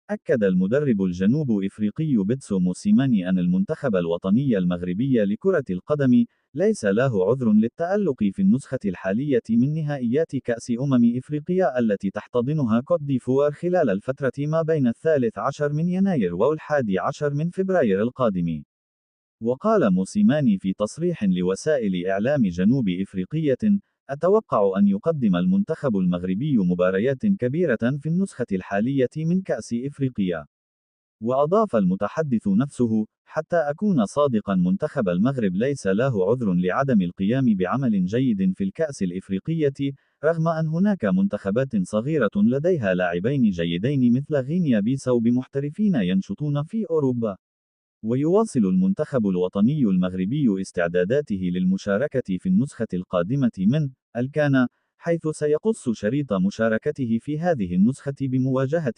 أكد المدرب الجنوب إفريقي بيتسو موسيماني أن المنتخب الوطني المغربي لكرة القدم ليس له عذر للتألق في النسخة الحالية من نهائيات كأس إفريقيا التي تحتضنها كوت ديفوار خلال الفترة ما بين 13 من يناير و11 من فبراير القادم. وقال موسيماني في تصريح لوسائل إعلام جنوب إفريقية: أتوقع أن يقدم المنتخب المغربي مباريات كبيرة في النسخة الحالية من كأس إفريقيا. وأضاف المتحدث نفسه: حتى أكون صادقا، منتخب المغرب ليس له عذر لعدم القيام بعمل جيد في الكأس الإفريقية، رغم أن هناك منتخبات صغيرة لديها لاعبين جيدين مثل غينيا بيساو بمحترفين ينشطون في أوروبا. ويواصل المنتخب الوطني المغربي استعداداته للمشاركة في النسخة القادمة من الكان، حيث سيقص شريط مشاركته في هذه النسخة بمواجهة